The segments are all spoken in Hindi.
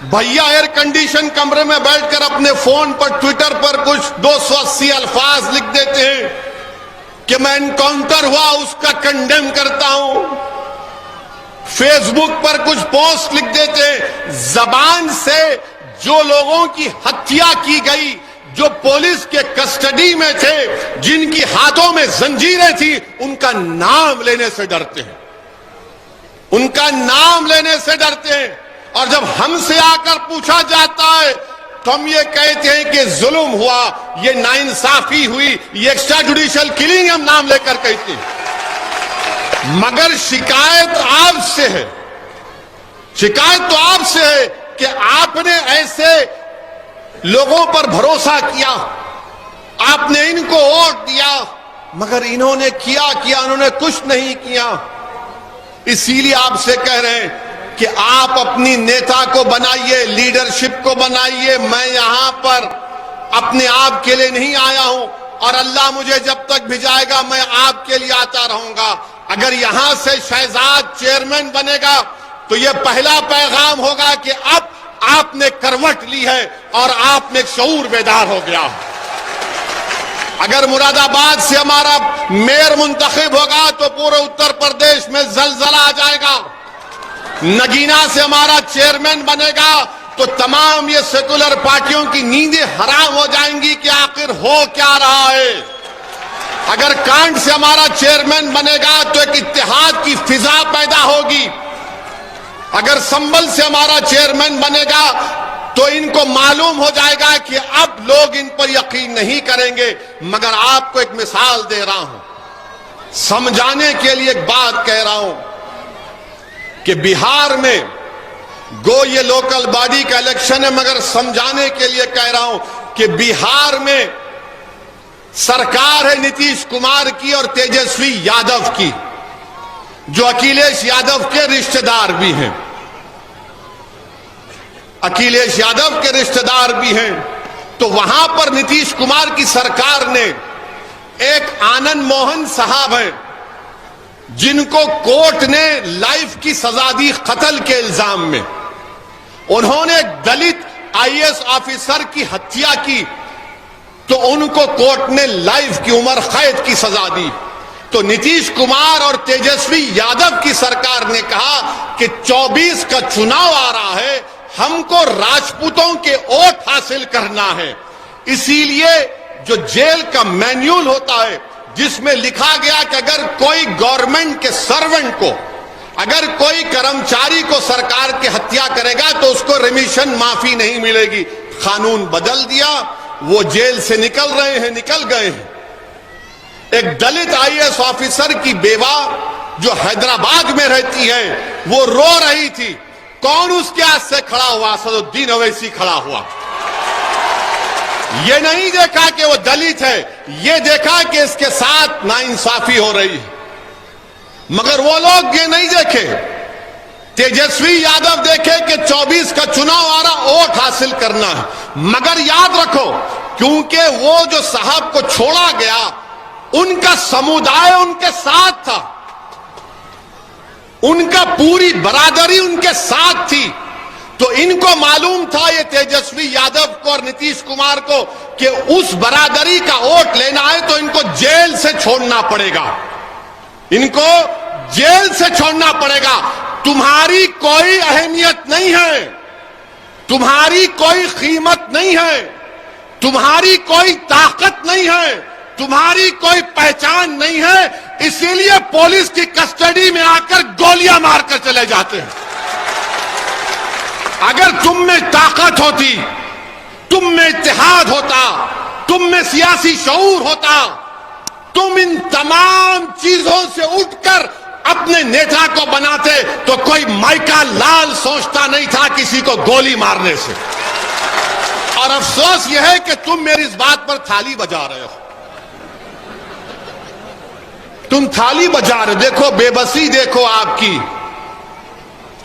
भैया एयर कंडीशन कमरे में बैठकर अपने फोन पर ट्विटर पर कुछ 280 अल्फाज लिख देते हैं कि मैं एनकाउंटर हुआ उसका कंडेम करता हूं। फेसबुक पर कुछ पोस्ट लिख देते हैं। जबान से जो लोगों की हत्या की गई, जो पुलिस के कस्टडी में थे, जिनकी हाथों में जंजीरें थी, उनका नाम लेने से डरते हैं, उनका नाम लेने से डरते हैं। और जब हमसे आकर पूछा जाता है तो हम ये कहते हैं कि जुल्म हुआ, ये नाइंसाफी हुई, ये एक्स्ट्रा जुडिशियल किलिंग हम नाम लेकर कहते हैं। मगर शिकायत आपसे है, शिकायत तो आपसे है कि आपने ऐसे लोगों पर भरोसा किया, आपने इनको वोट दिया, मगर इन्होंने क्या किया? उन्होंने कुछ नहीं किया। इसीलिए आपसे कह रहे हैं कि आप अपनी नेता को बनाइए, लीडरशिप को बनाइए। मैं यहां पर अपने आप के लिए नहीं आया हूं और अल्लाह मुझे जब तक भिजाएगा मैं आपके लिए आता रहूंगा। अगर यहां से शहजाद चेयरमैन बनेगा तो यह पहला पैगाम होगा कि अब आपने करवट ली है और आप में शऊर बेदार हो गया। अगर मुरादाबाद से हमारा मेयर मुंतखब होगा तो पूरे उत्तर प्रदेश में जलजला आ जाएगा। नगीना से हमारा चेयरमैन बनेगा तो तमाम ये सेकुलर पार्टियों की नींदें हराम हो जाएंगी कि आखिर हो क्या रहा है। अगर कांड से हमारा चेयरमैन बनेगा तो एक इत्तेहाद की फिजा पैदा होगी। अगर संभल से हमारा चेयरमैन बनेगा तो इनको मालूम हो जाएगा कि अब लोग इन पर यकीन नहीं करेंगे। मगर आपको एक मिसाल दे रहा हूं, समझाने के लिए एक बात कह रहा हूं कि बिहार में गो ये लोकल बॉडी का इलेक्शन है, मगर समझाने के लिए कह रहा हूं कि बिहार में सरकार है नीतीश कुमार की और तेजस्वी यादव की, जो अखिलेश यादव के रिश्तेदार भी हैं, अखिलेश यादव के रिश्तेदार भी हैं। तो वहां पर नीतीश कुमार की सरकार ने एक आनंद मोहन साहब हैं जिनको कोर्ट ने लाइफ की सजा दी कत्ल के इल्जाम में। उन्होंने एक दलित आईएएस ऑफिसर की हत्या की तो उनको कोर्ट ने लाइफ की उम्र कैद की सजा दी। तो नीतीश कुमार और तेजस्वी यादव की सरकार ने कहा कि 24 का चुनाव आ रहा है, हमको राजपूतों के वोट हासिल करना है। इसीलिए जो जेल का मैन्यूल होता है जिसमें लिखा गया कि अगर कोई गवर्नमेंट के सर्वेंट को, अगर कोई कर्मचारी को सरकार की हत्या करेगा तो उसको रिमिशन माफी नहीं मिलेगी। कानून बदल दिया, वो जेल से निकल रहे हैं, निकल गए हैं। एक दलित आईएएस ऑफिसर की बेवा जो हैदराबाद में रहती है वो रो रही थी। कौन उसके हाथ से खड़ा हुआ? सदुद्दीन ओवैसी खड़ा हुआ। ये नहीं देखा कि वो दलित है, ये देखा कि इसके साथ नाइंसाफी हो रही है। मगर वो लोग ये नहीं देखे, तेजस्वी यादव देखे कि 24 का चुनाव आ रहा, वोट हासिल करना है। मगर याद रखो, क्योंकि वो जो साहब को छोड़ा गया उनका समुदाय उनके साथ था, उनका पूरी बरादरी उनके साथ थी। तो इनको मालूम था, ये तेजस्वी यादव को और नीतीश कुमार को, कि उस बरादरी का वोट लेना है तो इनको जेल से छोड़ना पड़ेगा, इनको जेल से छोड़ना पड़ेगा। तुम्हारी कोई अहमियत नहीं है, तुम्हारी कोई कीमत नहीं है, तुम्हारी कोई ताकत नहीं है, तुम्हारी कोई पहचान नहीं है, इसीलिए पुलिस की कस्टडी में आकर गोलियां मारकर चले जाते हैं। अगर तुम में ताकत होती, तुम में इत्तेहाद होता, तुम में सियासी शऊर होता, तुम इन तमाम चीजों से उठकर अपने नेता को बनाते तो कोई माइका लाल सोचता नहीं था किसी को गोली मारने से। और अफसोस यह है कि तुम मेरी इस बात पर थाली बजा रहे हो, तुम थाली बजा रहे हो। देखो बेबसी, देखो आपकी,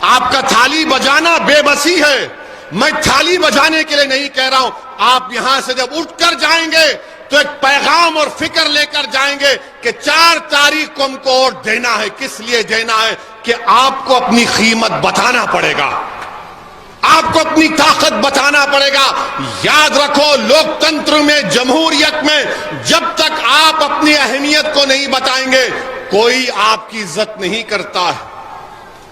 आपका थाली बजाना बेबसी है। मैं थाली बजाने के लिए नहीं कह रहा हूं। आप यहां से जब उठकर जाएंगे तो एक पैगाम और फिक्र लेकर जाएंगे कि 4 तारीख को हमको वोट देना है। किस लिए देना है? कि आपको अपनी कीमत बताना पड़ेगा, आपको आपको अपनी ताकत बताना पड़ेगा। याद रखो, लोकतंत्र में, जमहूरियत में जब तक आप अपनी अहमियत को नहीं बताएंगे, कोई आपकी इज्जत नहीं करता है।